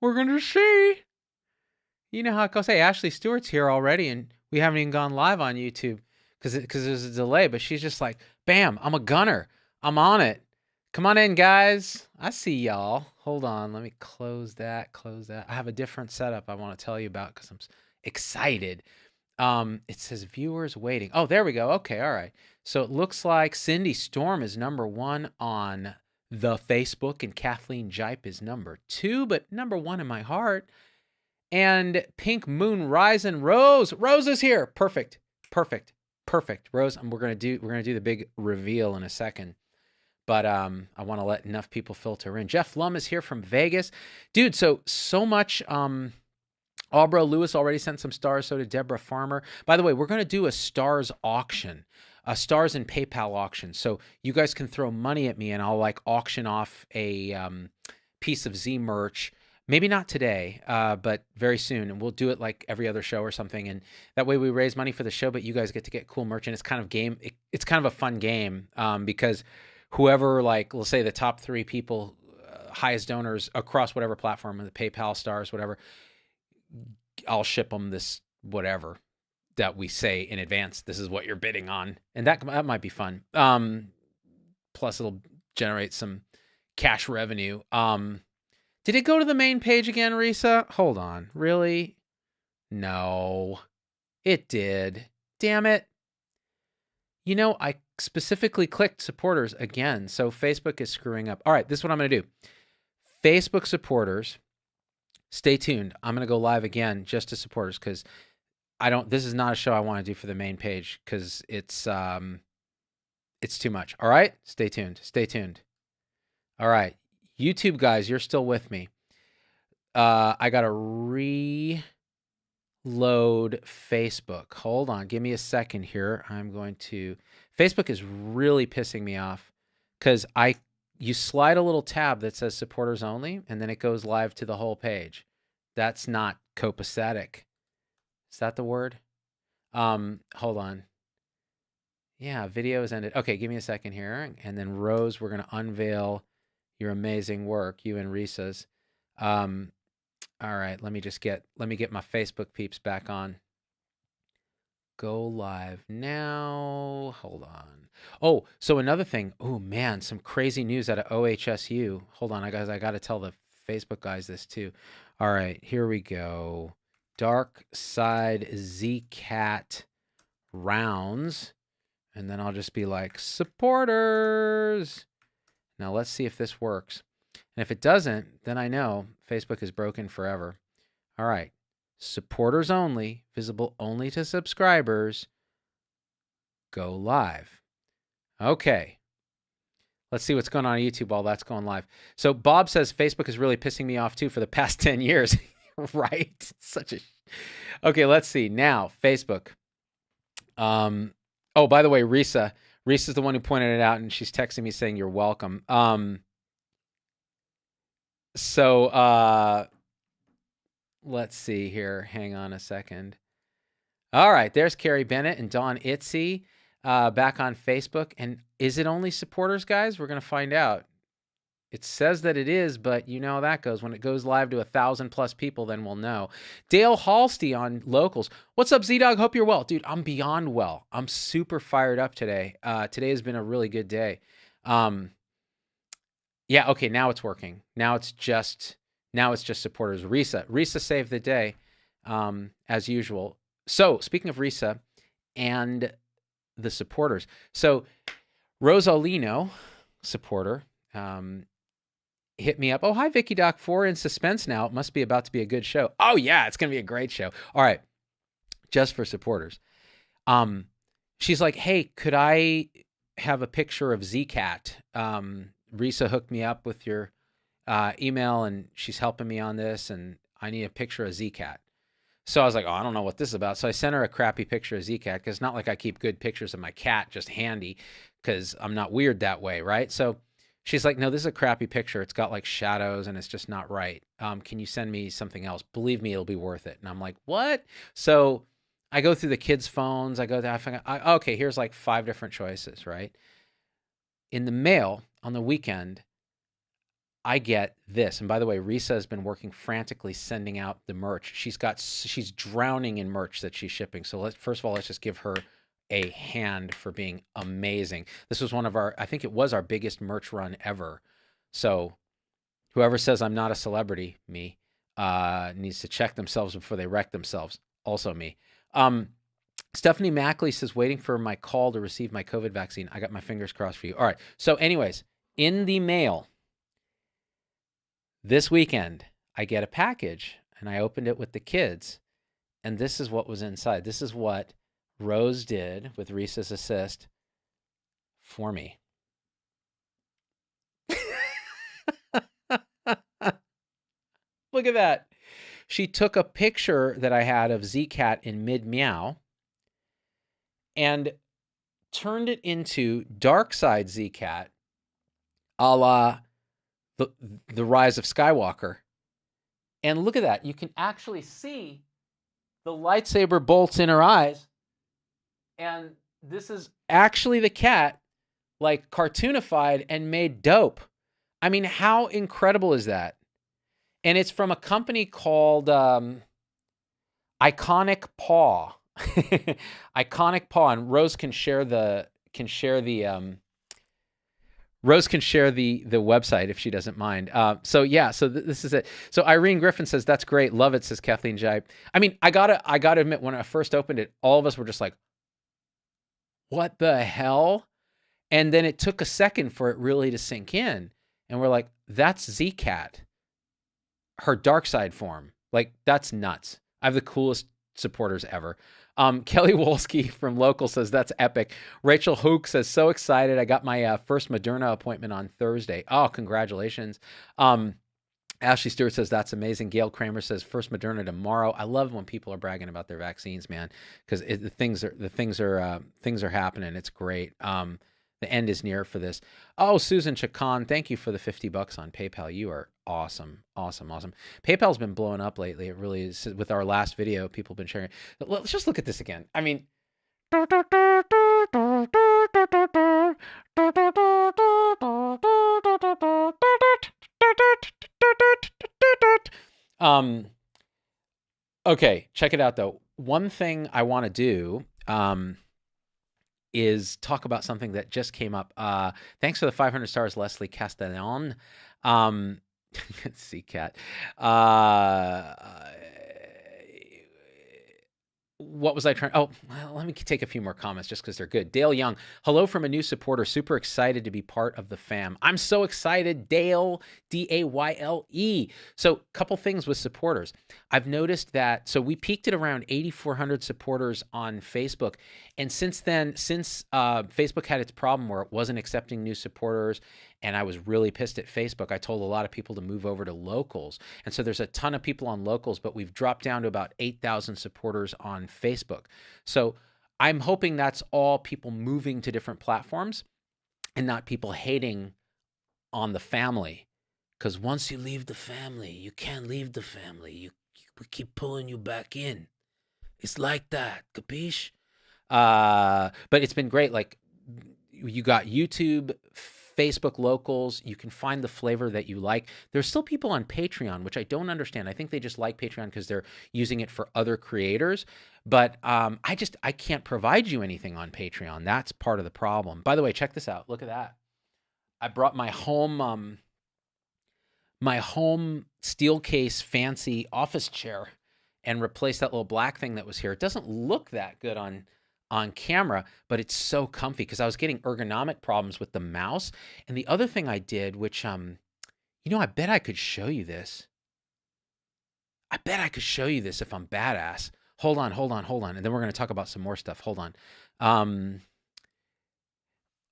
We're going to see. You know how it goes. Hey, Ashley Stewart's here already, and we haven't even gone live on YouTube because there's a delay. But she's just like, bam, I'm a gunner. I'm on it. Come on in, guys. I see y'all. Hold on. Let me close that. I have a different setup I want to tell you about because I'm excited. It says viewers waiting. Oh, there we go. Okay, all right. So it looks like Cindy Storm is #1 on the Facebook, and Kathleen Jipe is #2, but #1 in my heart. And Pink Moon Rising Rose. Rose is here. Perfect. Rose, we're gonna do the big reveal in a second. But I want to let enough people filter in. Jeff Lum is here from Vegas. Dude, so much. Albro Lewis already sent some stars. So did Deborah Farmer. By the way, we're going to do a stars auction, a stars and PayPal auction. So you guys can throw money at me and I'll like auction off a piece of Z merch. Maybe not today, but very soon. And we'll do it like every other show or something. And that way we raise money for the show, but you guys get to get cool merch. And it's kind of it's kind of a fun game because whoever, like, let's say the top 3 people, highest donors across whatever platform, the PayPal, stars, whatever, I'll ship them this whatever that we say in advance. This is what you're bidding on. And that might be fun. Plus it'll generate some cash revenue. Did it go to the main page again, Risa? Hold on. Really? No. It did. Damn it. You know, I specifically clicked supporters again, so Facebook is screwing up. All right, this is what I'm going to do. Facebook supporters, stay tuned. I'm going to go live again just to supporters because this is not a show I want to do for the main page because it's too much. All right? Stay tuned. All right. YouTube guys, you're still with me. I got to reload Facebook. Hold on. Give me a second here. Facebook is really pissing me off because you slide a little tab that says supporters only, and then it goes live to the whole page. That's not copacetic. Is that the word? Hold on. Yeah, video is ended. Okay, give me a second here. And then Rose, we're going to unveil your amazing work, you and Risa's. All right, let me get my Facebook peeps back on. Go live now. Hold on. Oh, so another thing. Oh man, some crazy news out of OHSU. Hold on, guys. I got to tell the Facebook guys this too. All right, here we go. Darkside, Z-Catt, Roundz, and then I'll just be like supporters. Now let's see if this works. And if it doesn't, then I know Facebook is broken forever. All right. Supporters only, visible only to subscribers. Go live. Okay. Let's see what's going on YouTube while that's going live. So Bob says Facebook is really pissing me off too for the past 10 years. Right? Okay, let's see. Now, Facebook. Oh, by the way, Risa's the one who pointed it out, and she's texting me saying you're welcome. Let's see here. Hang on a second. All right, there's Carrie Bennett and Dawn Itzy back on Facebook. And is it only supporters, guys? We're going to find out. It says that it is, but you know how that goes. When it goes live to 1,000+ people, then we'll know. Dale Halsty on Locals. What's up, Z-Dog? Hope you're well. Dude, I'm beyond well. I'm super fired up today. Today has been a really good day. Yeah, okay, now it's working. Now it's just supporters. Risa saved the day, as usual. So, speaking of Risa and the supporters. So, Rosalino, supporter, hit me up. Oh, hi, Vicky Doc 4 in suspense now. It must be about to be a good show. Oh, yeah, it's going to be a great show. All right, just for supporters. She's like, hey, could I have a picture of Z-Catt? Risa hooked me up with your email, and she's helping me on this, and I need a picture of Z-Catt. So I was like, oh, I don't know what this is about. So I sent her a crappy picture of Z-Catt because it's not like I keep good pictures of my cat just handy because I'm not weird that way, right? So she's like, no, this is a crappy picture. It's got like shadows and it's just not right. Can you send me something else? Believe me, it'll be worth it. And I'm like, what? So I go through the kids' phones. I go there. Okay, here's like 5 different choices, right? In the mail on the weekend, I get this. And by the way, Risa has been working frantically sending out the merch. She's drowning in merch that she's shipping. So first of all, let's just give her a hand for being amazing. This was I think it was our biggest merch run ever. So whoever says I'm not a celebrity, me, needs to check themselves before they wreck themselves. Also me. Stephanie Mackley says, waiting for my call to receive my COVID vaccine. I got my fingers crossed for you. All right. So anyways, in the mail this weekend, I get a package and I opened it with the kids. And this is what was inside. This is what Rose did with Risa's assist for me. Look at that. She took a picture that I had of Z-Catt in mid-meow and turned it into Darkside Z-Catt, a la the Rise of Skywalker. And look at that. You can actually see the lightsaber bolts in her eyes. And this is actually the cat, like cartoonified and made dope. I mean, how incredible is that? And it's from a company called Iconic Paw. Iconic Paw, and Rose can share the website if she doesn't mind. So yeah, so this is it. So Irene Griffin says, that's great. Love it, says Kathleen Jibe. I mean, I gotta admit, when I first opened it, all of us were just like, what the hell? And then it took a second for it really to sink in. And we're like, that's Z-Catt, her Darkside form. Like, that's nuts. I have the coolest supporters ever. Kelly Wolski from Local says, that's epic. Rachel Hook says, so excited. I got my first Moderna appointment on Thursday. Oh, congratulations. Ashley Stewart says, that's amazing. Gail Kramer says, first Moderna tomorrow. I love when people are bragging about their vaccines, man, because the things are happening. It's great. The end is near for this. Oh, Susan Chacon, thank you for the $50 on PayPal. You are awesome. Awesome. Awesome. PayPal's been blowing up lately. It really is. With our last video, people have been sharing. Let's just look at this again. I mean, okay, check it out though. One thing I want to do, is talk about something that just came up. Thanks for the 500 stars, Leslie Castellon. Z-Catt. What was I trying? Oh, well, let me take a few more comments just because they're good. Dale Young, hello from a new supporter. Super excited to be part of the fam. I'm so excited, Dale, D-A-Y-L-E. So, couple things with supporters. I've noticed that, so we peaked at around 8,400 supporters on Facebook. And since then, Facebook had its problem where it wasn't accepting new supporters, and I was really pissed at Facebook, I told a lot of people to move over to Locals. And so there's a ton of people on Locals, but we've dropped down to about 8,000 supporters on Facebook. So I'm hoping that's all people moving to different platforms and not people hating on the family. Because once you leave the family, you can't leave the family. We keep pulling you back in. It's like that, capiche? But it's been great. Like, you got YouTube, Facebook Locals. You can find the flavor that you like. There's still people on Patreon, which I don't understand. I think they just like Patreon because they're using it for other creators. But I can't provide you anything on Patreon. That's part of the problem. By the way, check this out. Look at that. I brought my home steel case fancy office chair and replaced that little black thing that was here. It doesn't look that good on camera, but it's so comfy because I was getting ergonomic problems with the mouse. And the other thing I did, which, I bet I could show you this. I bet I could show you this if I'm badass. Hold on. And then we're going to talk about some more stuff. Hold on.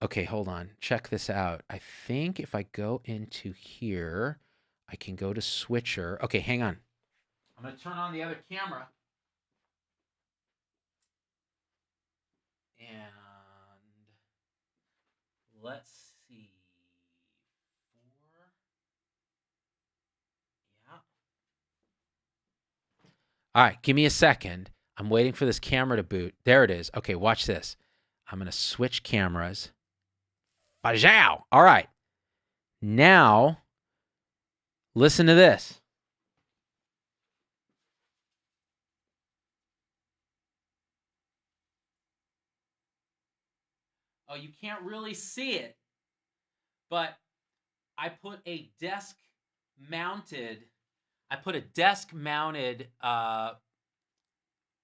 Okay, hold on. Check this out. I think if I go into here, I can go to switcher. Okay, hang on. I'm going to turn on the other camera. And let's see. Yeah. All right, give me a second. I'm waiting for this camera to boot. There it is. Okay, watch this. I'm going to switch cameras. Bajow! All right. Now, Listen to this. Oh, you can't really see it, but I put a desk-mounted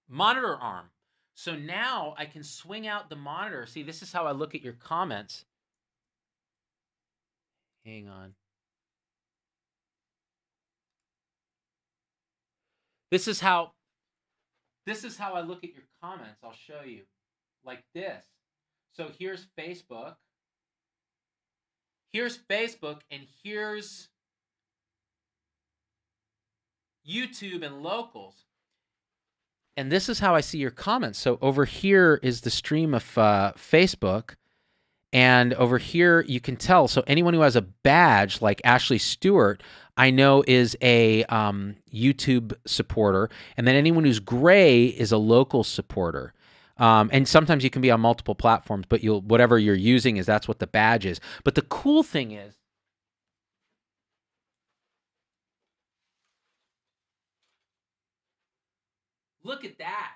monitor arm. So now I can swing out the monitor. See, this is how I look at your comments. Hang on. This is how I look at your comments. I'll show you. Like this. So here's Facebook. Here's Facebook and here's YouTube and locals. And this is how I see your comments. So over here is the stream of Facebook. And over here, you can tell. So anyone who has a badge like Ashley Stewart, I know is a YouTube supporter. And then anyone who's gray is a local supporter. And sometimes you can be on multiple platforms, but whatever you're using that's what the badge is. But the cool thing is, look at that.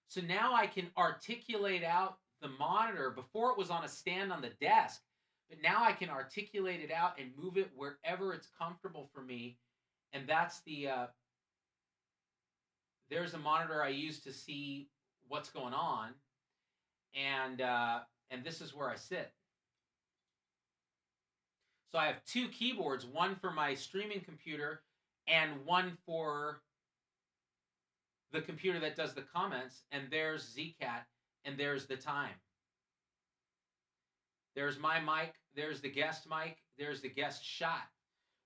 So now I can articulate out the monitor. Before it was on a stand on the desk, but now I can articulate it out and move it wherever it's comfortable for me. And that's there's a monitor I use to see what's going on. And this is where I sit. So I have two keyboards, one for my streaming computer and one for the computer that does the comments. And there's Z-Catt, and there's the time. There's my mic, there's the guest mic, there's the guest shot.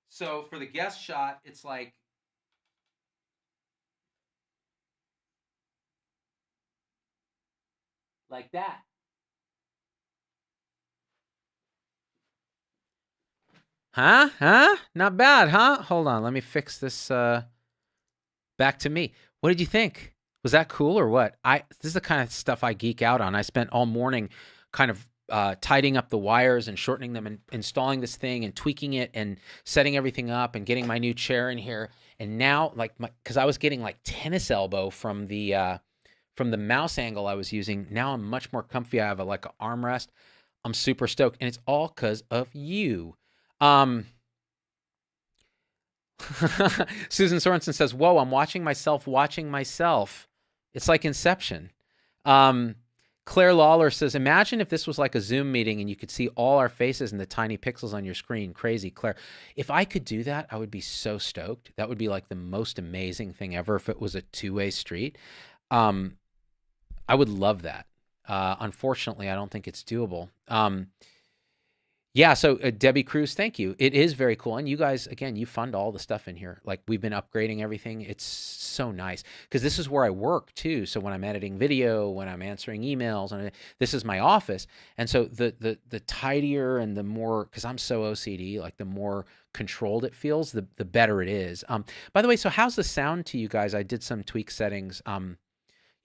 So for the guest shot, it's like that. Huh? Not bad, huh? Hold on, let me fix this back to me. What did you think? Was that cool or what? This is the kind of stuff I geek out on. I spent all morning kind of tidying up the wires and shortening them and installing this thing and tweaking it and setting everything up and getting my new chair in here. And now, because I was getting like tennis elbow from the mouse angle I was using, now I'm much more comfy. I have an armrest. I'm super stoked, and it's all because of you. Susan Sorensen says, "Whoa, I'm watching myself watching myself. It's like Inception." Claire Lawler says, "Imagine if this was like a Zoom meeting and you could see all our faces and the tiny pixels on your screen. Crazy, Claire. If I could do that, I would be so stoked. That would be like the most amazing thing ever if it was a two-way street. I would love that. Unfortunately, I don't think it's doable." Yeah, so Debbie Cruz, thank you. It is very cool. And you guys, again, you fund all the stuff in here. Like, we've been upgrading everything. It's so nice because this is where I work too. So when I'm editing video, when I'm answering emails, and this is my office. And so the tidier and the more, because I'm so OCD, like the more controlled it feels, the better it is. By the way, so how's the sound to you guys? I did some tweak settings.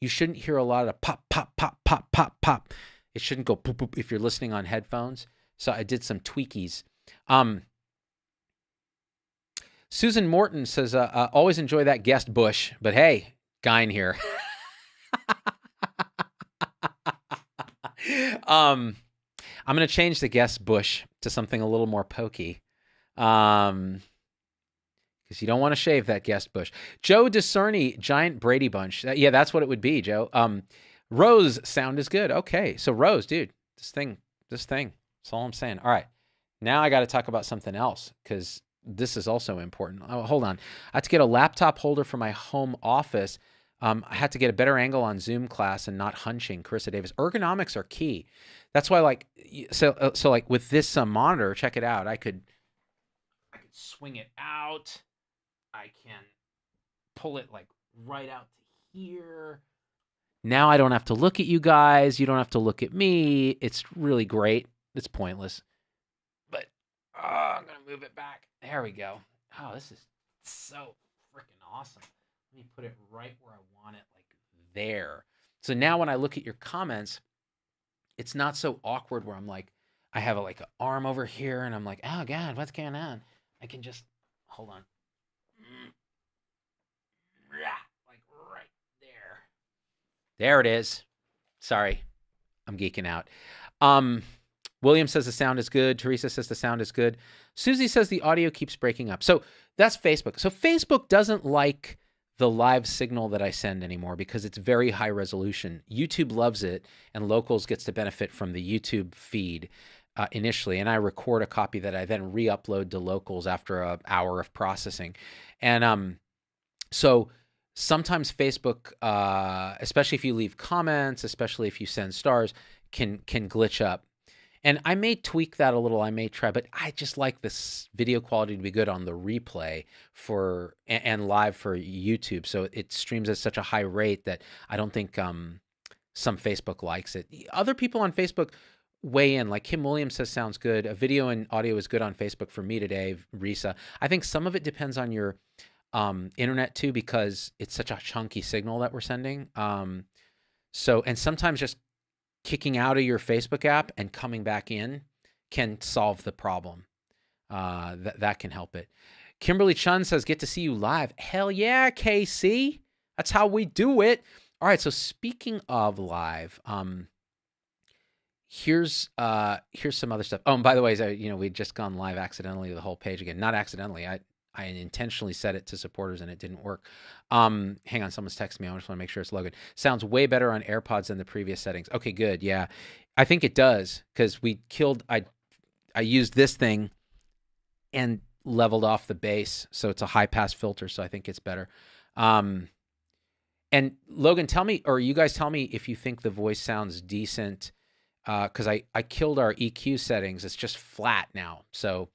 You shouldn't hear a lot of pop, pop, pop, pop, pop, pop. It shouldn't go poop, poop if you're listening on headphones. So I did some tweakies. Susan Morton says, always enjoy that guest bush, but hey, guy in here. I'm going to change the guest bush to something a little more pokey. Because you don't want to shave that guest bush. Joe Discerny, giant Brady Bunch. Yeah, that's what it would be, Joe. Rose sound is good. Okay, so Rose, dude, this thing. That's all I'm saying. All right. Now I got to talk about something else because this is also important. Oh, hold on. I had to get a laptop holder for my home office. I had to get a better angle on Zoom class and not hunching. Carissa Davis. Ergonomics are key. That's why, so like with this monitor, check it out. I could swing it out. I can pull it like right out to here. Now I don't have to look at you guys. You don't have to look at me. It's really great. It's pointless. But I'm going to move it back. There we go. Oh, this is so freaking awesome. Let me put it right where I want it, like there. So now when I look at your comments, it's not so awkward where I'm like, I have like an arm over here and I'm like, oh God, what's going on? I can just Hold on. Like right there. There it is. Sorry, I'm geeking out. Um, William says the sound is good. Teresa says the sound is good. Susie says the audio keeps breaking up. So that's Facebook. So Facebook doesn't like the live signal that I send anymore because it's very high resolution. YouTube loves it, and Locals gets to benefit from the YouTube feed initially. And I record a copy that I then re-upload to Locals after an hour of processing. And so sometimes Facebook, especially if you leave comments, especially if you send stars, can glitch up. And I may tweak that a little. I may try, but I just like this video quality to be good on the replay for and live for YouTube. So it streams at such a high rate that I don't think some Facebook likes it. Other people on Facebook weigh in. Like Kim Williams says, sounds good. A video and audio is good on Facebook for me today, Risa. I think some of it depends on your internet too, because it's such a chunky signal that we're sending. So, and sometimes just kicking out of your Facebook app and coming back in can solve the problem. That can help it. Kimberly Chun says, get to see you live. Hell yeah, KC. That's how we do it. All right, so speaking of live, here's some other stuff. Oh, and by the way, we'd just gone live accidentally to the whole page again. Not accidentally. I intentionally set it to supporters and it didn't work. Hang on, someone's texting me. I just want to make sure it's Logan. Sounds way better on AirPods than the previous settings. Okay, good. Yeah, I think it does because I used this thing and leveled off the bass, so it's a high pass filter. So I think it's better. And Logan, tell me, or you guys tell me if you think the voice sounds decent. Because I killed our EQ settings. It's just flat now. So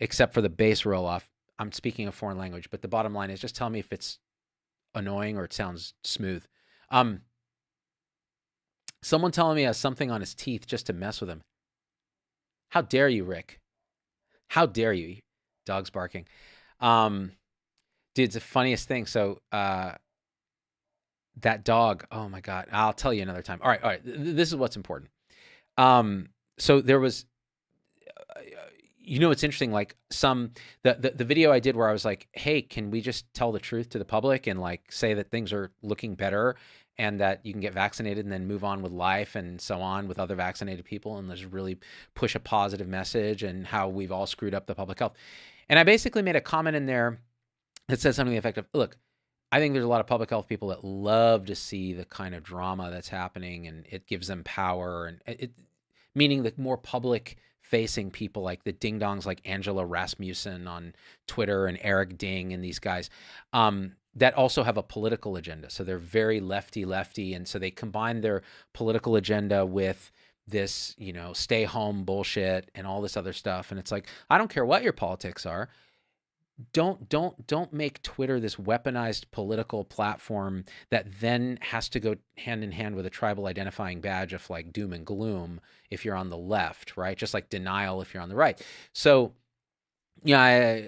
except for the bass roll off. I'm speaking a foreign language, but the bottom line is just tell me if it's annoying or it sounds smooth. Someone telling me he has something on his teeth just to mess with him. How dare you, Rick? How dare you? Dog's barking. Dude, it's the funniest thing. So that dog, oh my God, I'll tell you another time. All right. This is what's important. So there was, it's interesting, like the video I did where I was like, hey, can we just tell the truth to the public and like say that things are looking better and that you can get vaccinated and then move on with life and so on with other vaccinated people and just really push a positive message and how we've all screwed up the public health. And I basically made a comment in there that says something effective. Look, I think there's a lot of public health people that love to see the kind of drama that's happening and it gives them power and meaning the more public facing people like the ding dongs like Angela Rasmussen on Twitter and Eric Ding and these guys that also have a political agenda. So they're very lefty. And so they combine their political agenda with this, stay home bullshit and all this other stuff. And it's like, I don't care what your politics are. Don't make Twitter this weaponized political platform that then has to go hand in hand with a tribal identifying badge of like doom and gloom if you're on the left, right? Just like denial if you're on the right. So yeah,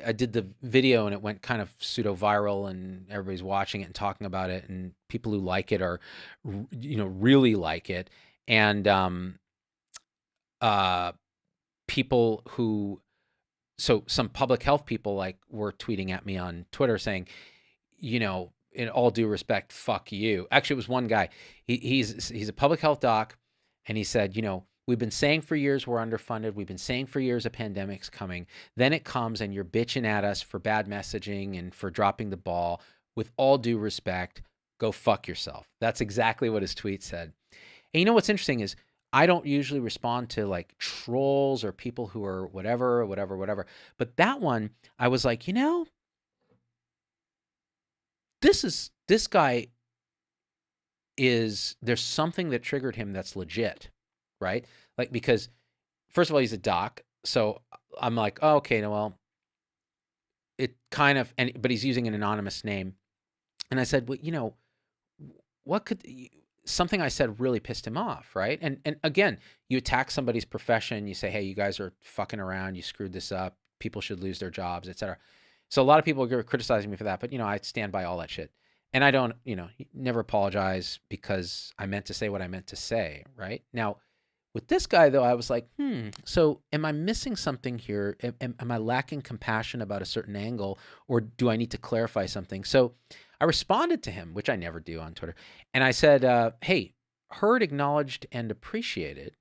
I did the video and it went kind of pseudo viral and everybody's watching it and talking about it and people who like it are, really like it. And people who, so some public health people like were tweeting at me on Twitter saying, in all due respect, fuck you. Actually, it was one guy. He's a public health doc, and he said, we've been saying for years we're underfunded. We've been saying for years a pandemic's coming. Then it comes and you're bitching at us for bad messaging and for dropping the ball. With all due respect, go fuck yourself. That's exactly what his tweet said. And what's interesting is I don't usually respond to like trolls or people who are whatever. But that one, I was like, this guy there's something that triggered him that's legit, right? Like, because first of all, he's a doc. So I'm like, oh, okay, no, well, it kind of, but he's using an anonymous name. And I said, well, what could, something I said really pissed him off, right? And again, you attack somebody's profession, you say, hey, you guys are fucking around, you screwed this up, people should lose their jobs, etc. So a lot of people are criticizing me for that, but I stand by all that shit. And I don't, never apologize because I meant to say what I meant to say, right? Now, With this guy, though, I was like, so am I missing something here? Am I lacking compassion about a certain angle, or do I need to clarify something? So I responded to him, which I never do on Twitter. And I said, hey, heard, acknowledged, and appreciated.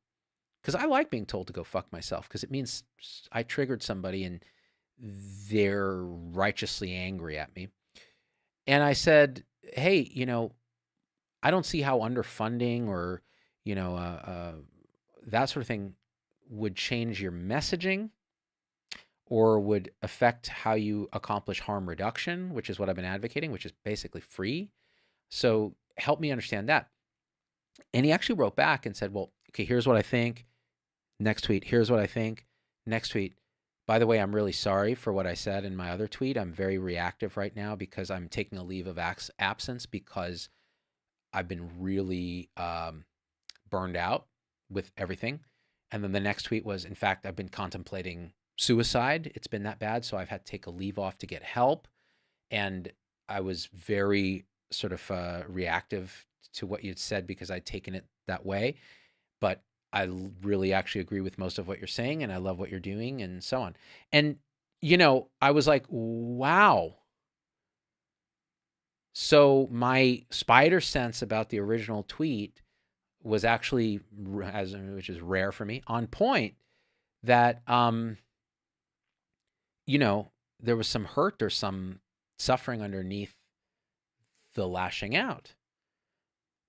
Because I like being told to go fuck myself, because it means I triggered somebody and they're righteously angry at me. And I said, hey, I don't see how underfunding or, that sort of thing would change your messaging or would affect how you accomplish harm reduction, which is what I've been advocating, which is basically free. So help me understand that. And he actually wrote back and said, well, okay, here's what I think. Next tweet, here's what I think. Next tweet, by the way, I'm really sorry for what I said in my other tweet. I'm very reactive right now because I'm taking a leave of absence because I've been really burned out with everything. And then the next tweet was, in fact, I've been contemplating suicide. It's been that bad, so I've had to take a leave off to get help. And I was very sort of reactive to what you'd said because I'd taken it that way. But I really actually agree with most of what you're saying, and I love what you're doing, and so on. And, I was like, wow. So my spider sense about the original tweet was actually, which is rare for me, on point, that, there was some hurt or some suffering underneath the lashing out.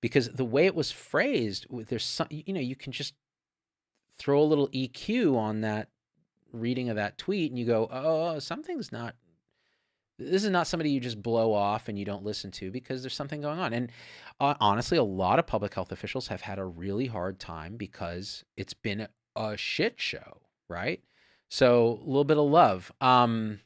Because the way it was phrased, there's some, you can just throw a little EQ on that reading of that tweet and you go, oh, something's not, this is not somebody you just blow off and you don't listen to because there's something going on. And honestly, a lot of public health officials have had a really hard time because it's been a shit show, right? So a little bit of love. And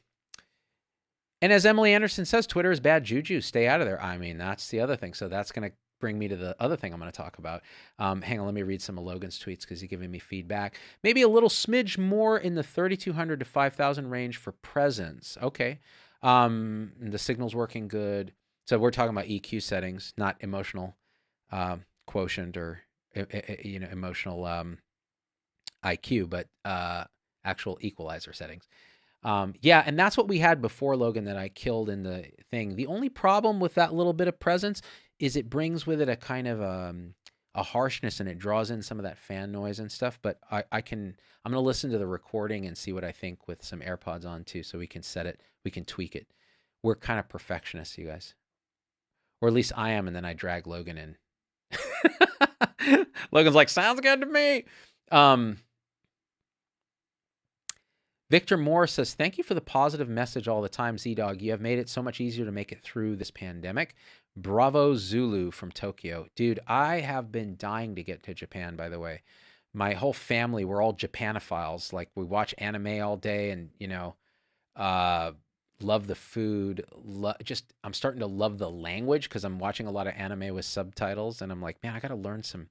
as Emily Anderson says, Twitter is bad juju. Stay out of there. I mean, that's the other thing. So that's going to bring me to the other thing I'm going to talk about. Hang on, let me read some of Logan's tweets because he's giving me feedback. Maybe a little smidge more in the 3,200 to 5,000 range for presence. Okay. The signal's working good. So we're talking about EQ settings, not emotional quotient or emotional IQ, but actual equalizer settings. Yeah, and that's what we had before, Logan, that I killed in the thing. The only problem with that little bit of presence is it brings with it a kind of a harshness, and it draws in some of that fan noise and stuff. But I'm going to listen to the recording and see what I think with some AirPods on too, so we can set it, we can tweak it. We're kind of perfectionists, you guys. Or at least I am, and then I drag Logan in. Logan's like, sounds good to me. Victor Moore says, thank you for the positive message all the time, Z-Dog. You have made it so much easier to make it through this pandemic. Bravo Zulu from Tokyo. Dude, I have been dying to get to Japan, by the way. My whole family, we're all Japanophiles. Like, we watch anime all day and, love the food. I'm starting to love the language because I'm watching a lot of anime with subtitles. And I'm like, man, I got to learn some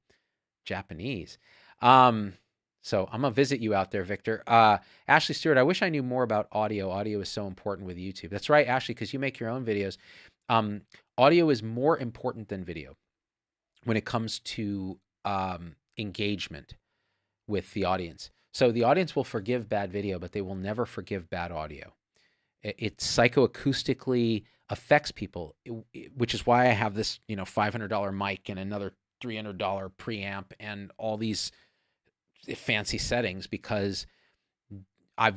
Japanese. So I'm going to visit you out there, Victor. Ashley Stewart, I wish I knew more about audio. Audio is so important with YouTube. That's right, Ashley, because you make your own videos. Audio is more important than video when it comes to engagement with the audience. So the audience will forgive bad video, but they will never forgive bad audio. It psychoacoustically affects people, which is why I have this, $500 mic and another $300 preamp and all these fancy settings, because I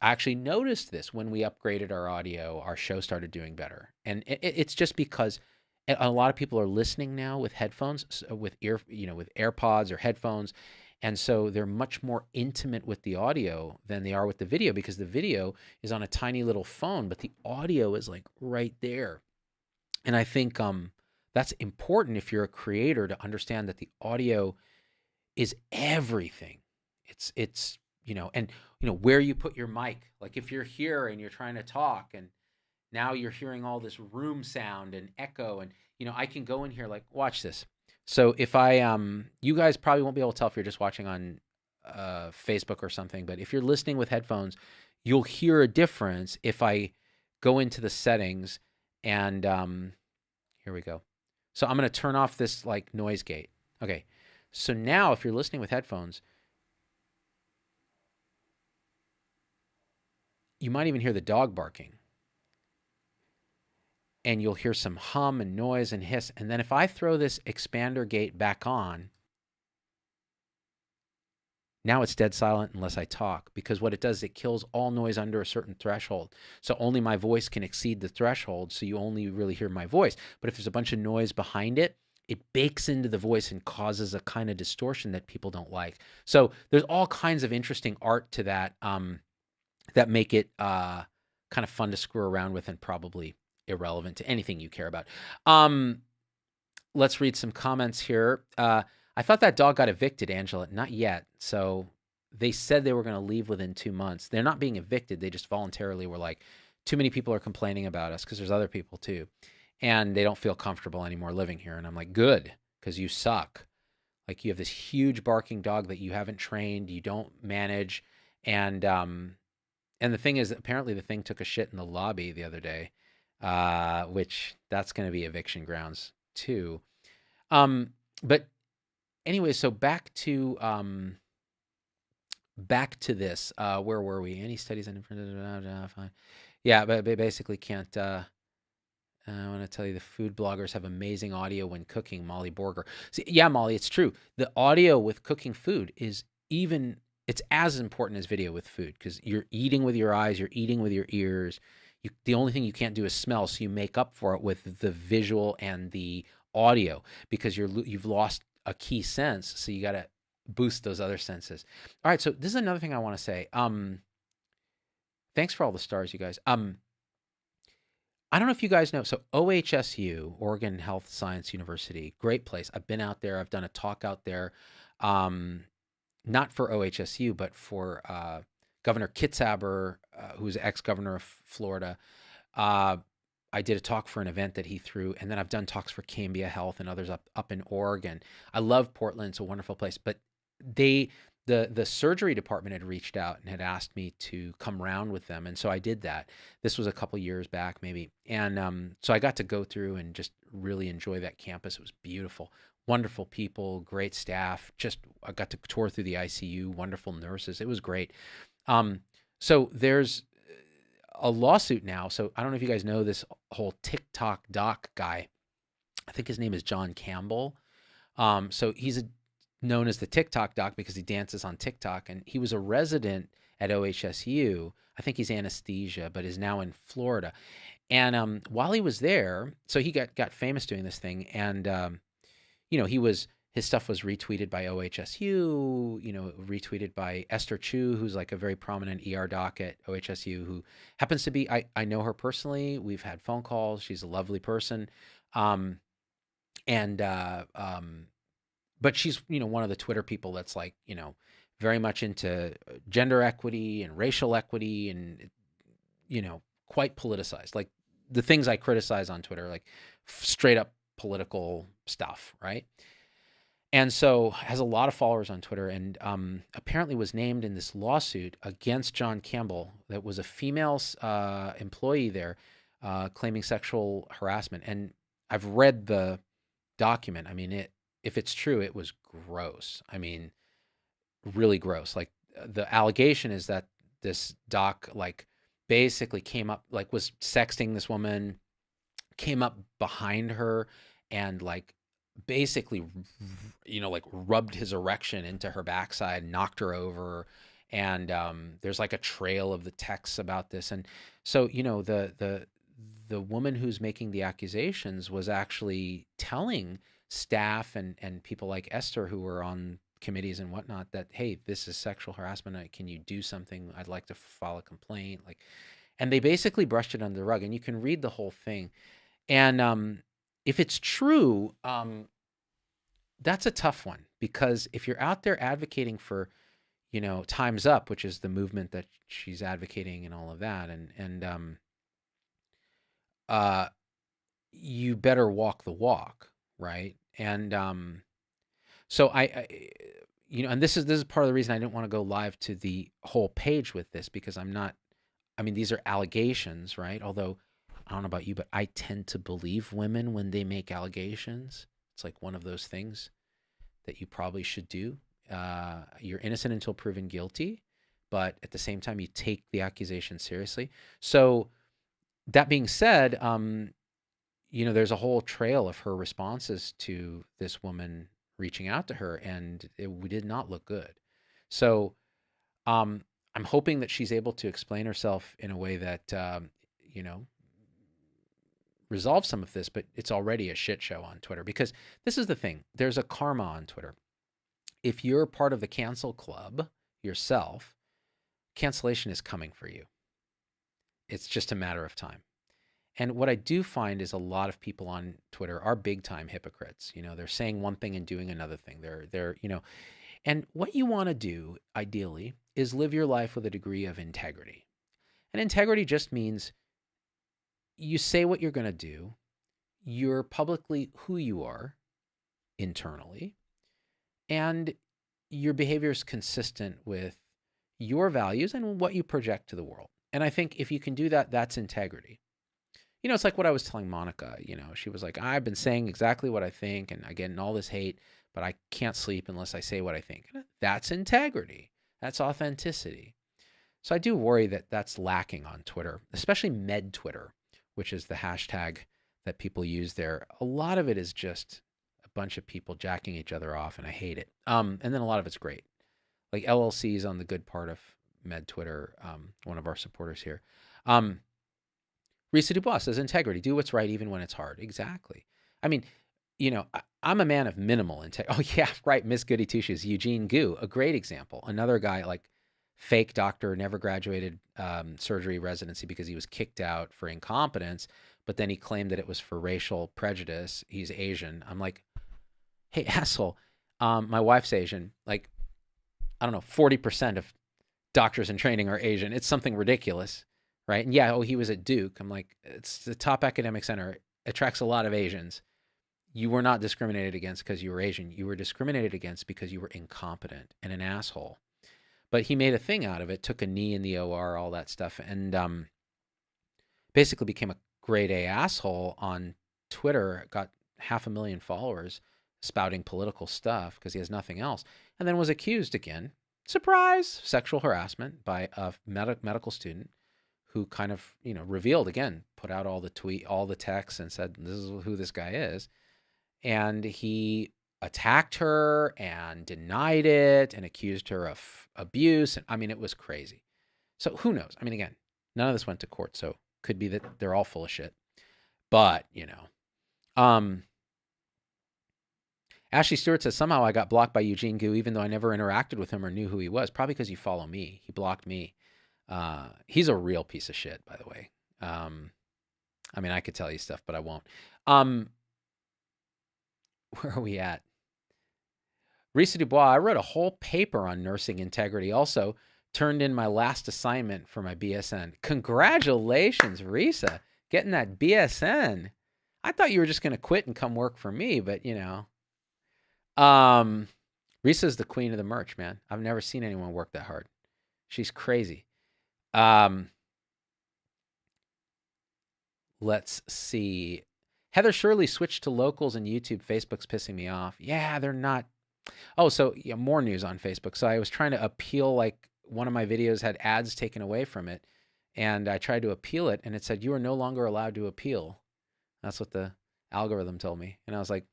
actually noticed this when we upgraded our audio, our show started doing better. And it's just because a lot of people are listening now with headphones, with AirPods or headphones. And so they're much more intimate with the audio than they are with the video, because the video is on a tiny little phone, but the audio is like right there. And I think that's important if you're a creator, to understand that the audio is everything. It's where you put your mic. Like if you're here and you're trying to talk and now you're hearing all this room sound and echo, and I can go in here, like, watch this. So if you guys probably won't be able to tell if you're just watching on Facebook or something, but if you're listening with headphones, you'll hear a difference if I go into the settings and here we go. So I'm going to turn off this like noise gate. Okay. So now if you're listening with headphones, you might even hear the dog barking, and you'll hear some hum and noise and hiss. And then if I throw this expander gate back on, now it's dead silent unless I talk, because what it does is it kills all noise under a certain threshold. So only my voice can exceed the threshold, so you only really hear my voice. But if there's a bunch of noise behind it, it bakes into the voice and causes a kind of distortion that people don't like. So there's all kinds of interesting art to that, that make it kind of fun to screw around with and probably irrelevant to anything you care about. Let's read some comments here. I thought that dog got evicted, Angela. Not yet. So they said they were going to leave within 2 months. They're not being evicted. They just voluntarily were like, too many people are complaining about us, because there's other people too. And they don't feel comfortable anymore living here. And I'm like, good, because you suck. Like, you have this huge barking dog that you haven't trained, you don't manage. And the thing is, apparently the thing took a shit in the lobby the other day, which that's going to be eviction grounds too. But anyway, so back to this. Where were we? Any studies on fine. Yeah, but they basically can't. I want to tell you, the food bloggers have amazing audio when cooking. Molly Borger. See, yeah, Molly, it's true. The audio with cooking food is it's as important as video with food, because you're eating with your eyes, you're eating with your ears. The only thing you can't do is smell, so you make up for it with the visual and the audio, because you've lost a key sense, so you got to boost those other senses. All right, so this is another thing I want to say. Thanks for all the stars, you guys. I don't know if you guys know, so OHSU, Oregon Health Science University, great place. I've been out there. I've done a talk out there, not for OHSU, but for Governor Kitzhaber, who's ex-governor of Florida. I did a talk for an event that he threw, and then I've done talks for Cambia Health and others up in Oregon. I love Portland. It's a wonderful place. But the surgery department had reached out and had asked me to come round with them, and so I did that. This was a couple years back, maybe. And so I got to go through and just really enjoy that campus. It was beautiful. Wonderful people, great staff. I got to tour through the ICU, wonderful nurses. It was great. So there's a lawsuit now. So I don't know if you guys know this whole TikTok doc guy. I think his name is John Campbell. So he's known as the TikTok doc because he dances on TikTok, and he was a resident at OHSU. I think he's anesthesia, but is now in Florida. And while he was there, so he got famous doing this thing, and his stuff was retweeted by OHSU, retweeted by Esther Chu, who's like a very prominent ER doc at OHSU, who happens to be, I know her personally. We've had phone calls. She's a lovely person. But she's, one of the Twitter people that's like, very much into gender equity and racial equity and, quite politicized. Like the things I criticize on Twitter, like straight up political stuff, right? And so has a lot of followers on Twitter, and apparently was named in this lawsuit against John Campbell that was a female employee there, claiming sexual harassment. And I've read the document. I mean, if it's true, it was gross. I mean, really gross. Like the allegation is that this doc basically came up, was sexting this woman, came up behind her and basically, rubbed his erection into her backside, knocked her over. And there's a trail of the texts about this. And so, the woman who's making the accusations was actually telling staff and people like Esther, who were on committees and whatnot, that, hey, this is sexual harassment. Can you do something? I'd like to file a complaint. And they basically brushed it under the rug. And you can read the whole thing. And if it's true, that's a tough one, because if you're out there advocating for, Time's Up, which is the movement that she's advocating and all of that, and you better walk the walk, right? And so I and this is part of the reason I didn't want to go live to the whole page with this, because these are allegations, right? Although I don't know about you, but I tend to believe women when they make allegations. It's like one of those things that you probably should do. You're innocent until proven guilty, but at the same time, you take the accusation seriously. So that being said, there's a whole trail of her responses to this woman reaching out to her, and we did not look good. So I'm hoping that she's able to explain herself in a way that, resolves some of this, but it's already a shit show on Twitter, because this is the thing. There's a karma on Twitter. If you're part of the cancel club yourself, cancellation is coming for you. It's just a matter of time. And what I do find is a lot of people on Twitter are big time hypocrites. They're saying one thing and doing another thing. And what you want to do ideally is live your life with a degree of integrity. And integrity just means you say what you're going to do. You're publicly who you are internally, and your behavior is consistent with your values and what you project to the world. And I think if you can do that, that's integrity. It's like what I was telling Monica. She was like, I've been saying exactly what I think, and I get all this hate, but I can't sleep unless I say what I think. That's integrity. That's authenticity. So I do worry that that's lacking on Twitter, especially med Twitter, which is the hashtag that people use there. A lot of it is just a bunch of people jacking each other off, and I hate it. And then a lot of it's great. Like LLC is on the good part of med Twitter, one of our supporters here. Risa Dubois says, integrity, do what's right even when it's hard. Exactly. I mean, I'm a man of minimal integrity. Oh, yeah, right. Miss Goody Two-Shoes, Eugene Gu, a great example. Another guy, like fake doctor, never graduated surgery residency because he was kicked out for incompetence, but then he claimed that it was for racial prejudice. He's Asian. I'm like, hey, asshole, my wife's Asian. Like, I don't know, 40% of doctors in training are Asian. It's something ridiculous. Right. And yeah, he was at Duke. I'm like, it's the top academic center. It attracts a lot of Asians. You were not discriminated against because you were Asian. You were discriminated against because you were incompetent and an asshole. But he made a thing out of it, took a knee in the OR, all that stuff, and basically became a grade A asshole on Twitter, got 500,000 followers spouting political stuff because he has nothing else, and then was accused again, surprise, sexual harassment by a medical student, who kind of, revealed again, put out all the texts and said, this is who this guy is. And he attacked her and denied it and accused her of abuse. And I mean, it was crazy. So who knows? I mean, again, none of this went to court. So could be that they're all full of shit. But, Ashley Stewart says, somehow I got blocked by Eugene Gu, even though I never interacted with him or knew who he was. Probably because you follow me. He blocked me. He's a real piece of shit, by the way. I mean, I could tell you stuff, but I won't. Where are we at? Risa Dubois, I wrote a whole paper on nursing integrity. Also turned in my last assignment for my BSN. Congratulations, Risa, getting that BSN. I thought you were just going to quit and come work for me, but Risa's the queen of the merch, man. I've never seen anyone work that hard. She's crazy. Let's see. Heather Shirley switched to locals and YouTube. Facebook's pissing me off. Yeah, they're not. Oh, so yeah, more news on Facebook. So I was trying to appeal, like one of my videos had ads taken away from it, and I tried to appeal it, and it said, you are no longer allowed to appeal. That's what the algorithm told me. And I was like,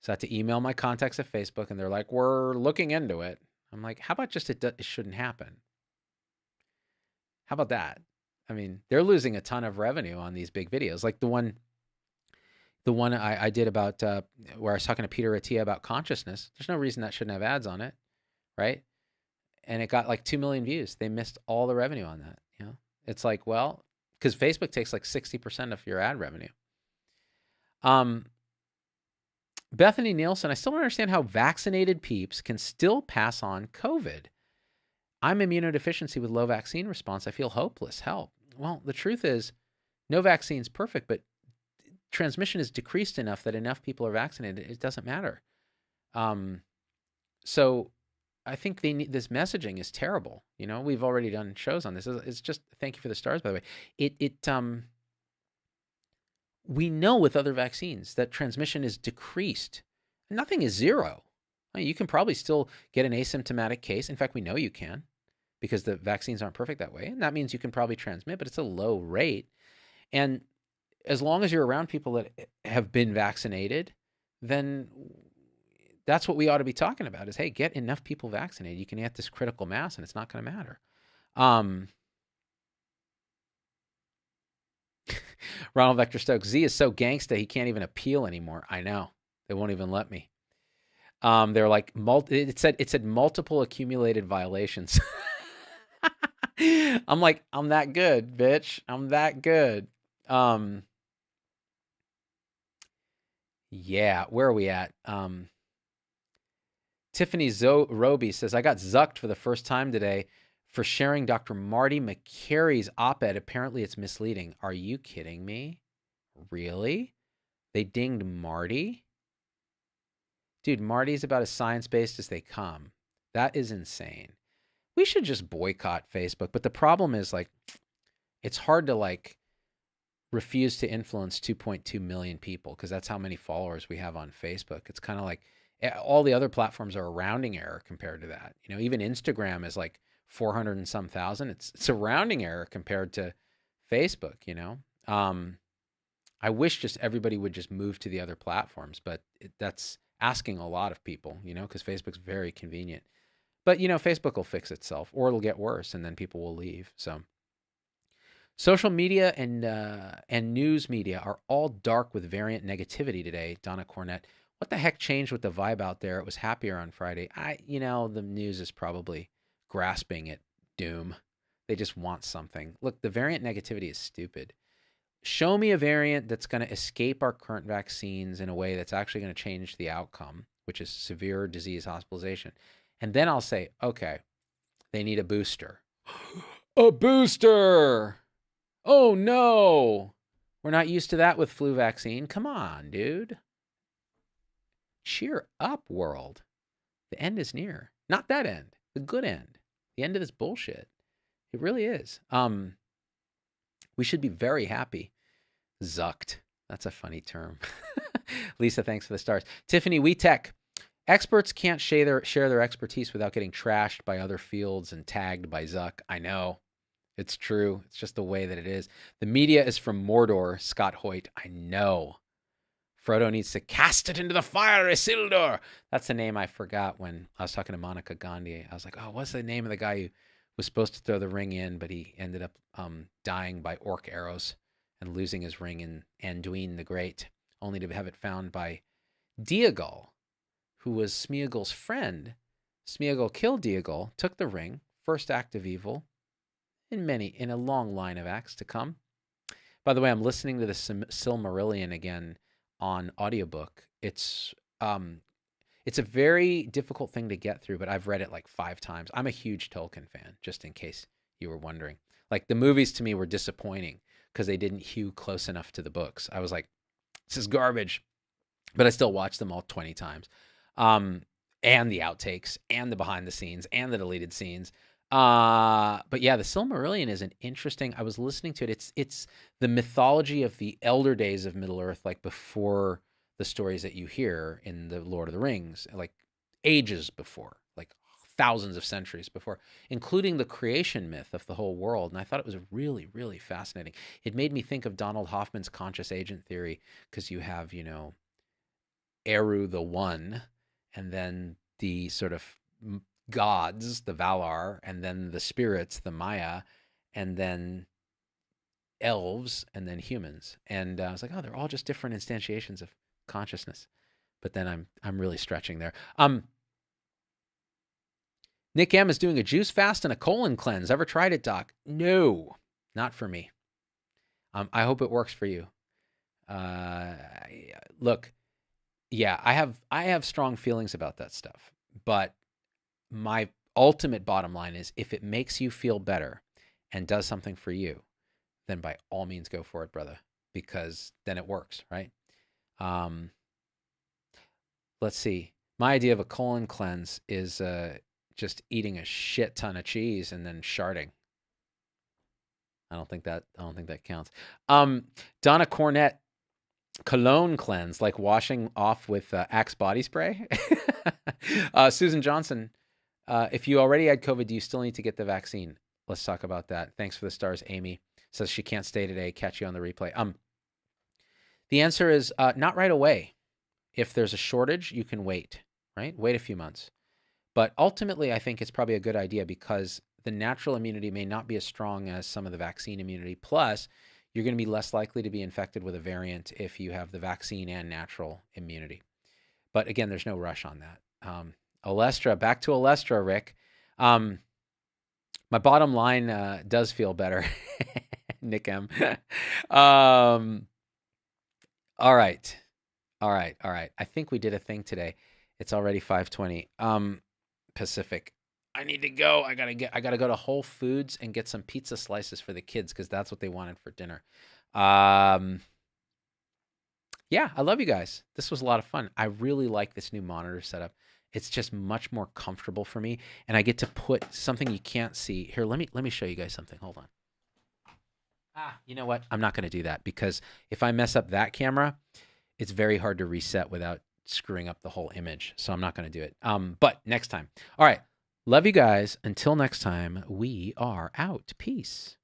so I had to email my contacts at Facebook, and they're like, we're looking into it. I'm like, how about just it shouldn't happen? How about that? I mean, they're losing a ton of revenue on these big videos. Like the one I did about where I was talking to Peter Attia about consciousness. There's no reason that shouldn't have ads on it, right? And it got like 2 million views. They missed all the revenue on that. It's like, well, because Facebook takes like 60% of your ad revenue. Bethany Nielsen, I still don't understand how vaccinated peeps can still pass on COVID. I'm immunodeficiency with low vaccine response. I feel hopeless. Help. Well, the truth is, no vaccine's perfect, but transmission is decreased enough that enough people are vaccinated. It doesn't matter. So I think this messaging is terrible. We've already done shows on this. It's just, thank you for the stars, by the way. We know with other vaccines that transmission is decreased. Nothing is zero. I mean, you can probably still get an asymptomatic case. In fact, we know you can because the vaccines aren't perfect that way. And that means you can probably transmit, but it's a low rate. And as long as you're around people that have been vaccinated, then that's what we ought to be talking about is, hey, get enough people vaccinated. You can get this critical mass and it's not going to matter. Ronald Vector Stokes, Z is so gangsta he can't even appeal anymore. I know. They won't even let me. They're like, it said multiple accumulated violations. I'm like, I'm that good, bitch. I'm that good. Yeah, where are we at? Tiffany Roby says, I got zucked for the first time today for sharing Dr. Marty McCary's op-ed. Apparently it's misleading. Are you kidding me? Really? They dinged Marty? Dude, Marty's about as science-based as they come. That is insane. We should just boycott Facebook. But the problem is, like, it's hard to, like, refuse to influence 2.2 million people because that's how many followers we have on Facebook. It's kind of like all the other platforms are a rounding error compared to that. You know, even Instagram is like 400 and some thousand. It's a rounding error compared to Facebook, you know. I wish just everybody would just move to the other platforms, but that's asking a lot of people, you know, because Facebook's very convenient. But, you know, Facebook will fix itself or it'll get worse and then people will leave. So social media and news media are all dark with variant negativity today, Donna Cornett. What the heck changed with the vibe out there? It was happier on Friday. The news is probably grasping at doom. They just want something. Look, the variant negativity is stupid. Show me a variant that's going to escape our current vaccines in a way that's actually going to change the outcome, which is severe disease hospitalization. And then I'll say, okay, they need a booster. A booster! Oh, no. We're not used to that with flu vaccine. Come on, dude. Cheer up, world. The end is near. Not that end. The good end. The end of this bullshit. It really is. We should be very happy. Zucked. That's a funny term. Lisa, thanks for the stars. Tiffany, WeTech. Experts can't share their expertise without getting trashed by other fields and tagged by Zuck. I know. It's true. It's just the way that it is. The media is from Mordor, Scott Hoyt. I know. Frodo needs to cast it into the fire, Isildur. That's the name I forgot when I was talking to Monica Gandhi. I was like, oh, what's the name of the guy who was supposed to throw the ring in, but he ended up dying by orc arrows and losing his ring in Anduin the Great, only to have it found by Diagal, who was Smeagol's friend. Smeagol killed Diagal, took the ring, first act of evil, in a long line of acts to come. By the way, I'm listening to the Silmarillion again on audiobook. It's a very difficult thing to get through, but I've read it like 5 times. I'm a huge Tolkien fan, just in case you were wondering. Like, the movies to me were disappointing because they didn't hew close enough to the books. I was like, this is garbage. But I still watched them all 20 times. And the outtakes and the behind the scenes and the deleted scenes. But yeah, the Silmarillion is an interesting, I was listening to it. It's the mythology of the elder days of Middle Earth, like before the stories that you hear in the Lord of the Rings, like ages before, like thousands of centuries before, including the creation myth of the whole world. And I thought it was really, really fascinating. It made me think of Donald Hoffman's conscious agent theory, because you have, Eru the One, and then the sort of gods, the Valar, and then the spirits, the Maya, and then elves, and then humans. And I was like, oh, they're all just different instantiations of consciousness. But then I'm really stretching there. Nick M is doing a juice fast and a colon cleanse. Ever tried it, Doc? No, not for me. I hope it works for you. Look, yeah, I have strong feelings about that stuff, but my ultimate bottom line is, if it makes you feel better and does something for you, then by all means go for it, brother, because then it works, right? Let's see. My idea of a colon cleanse is just eating a shit ton of cheese and then sharting. I don't think that counts. Donna Cornett, Cologne cleanse, like washing off with Axe body spray. Susan Johnson, if you already had COVID, do you still need to get the vaccine? Let's talk about that. Thanks for the stars. Amy says she can't stay today. Catch you on the replay. The answer is not right away. If there's a shortage, you can wait, right? Wait a few months. But ultimately, I think it's probably a good idea because the natural immunity may not be as strong as some of the vaccine immunity. Plus, you're going to be less likely to be infected with a variant if you have the vaccine and natural immunity. But again, there's no rush on that. Olestra, back to Olestra, Rick. My bottom line does feel better. Nick M. All right. I think we did a thing today. It's already 5:20 Pacific. I need to go. I gotta go to Whole Foods and get some pizza slices for the kids because that's what they wanted for dinner. Yeah, I love you guys. This was a lot of fun. I really like this new monitor setup. It's just much more comfortable for me, and I get to put something you can't see here. Let me show you guys something. Hold on. You know what? I'm not going to do that because if I mess up that camera, it's very hard to reset without screwing up the whole image. So I'm not going to do it. But next time. All right. Love you guys. Until next time, we are out. Peace.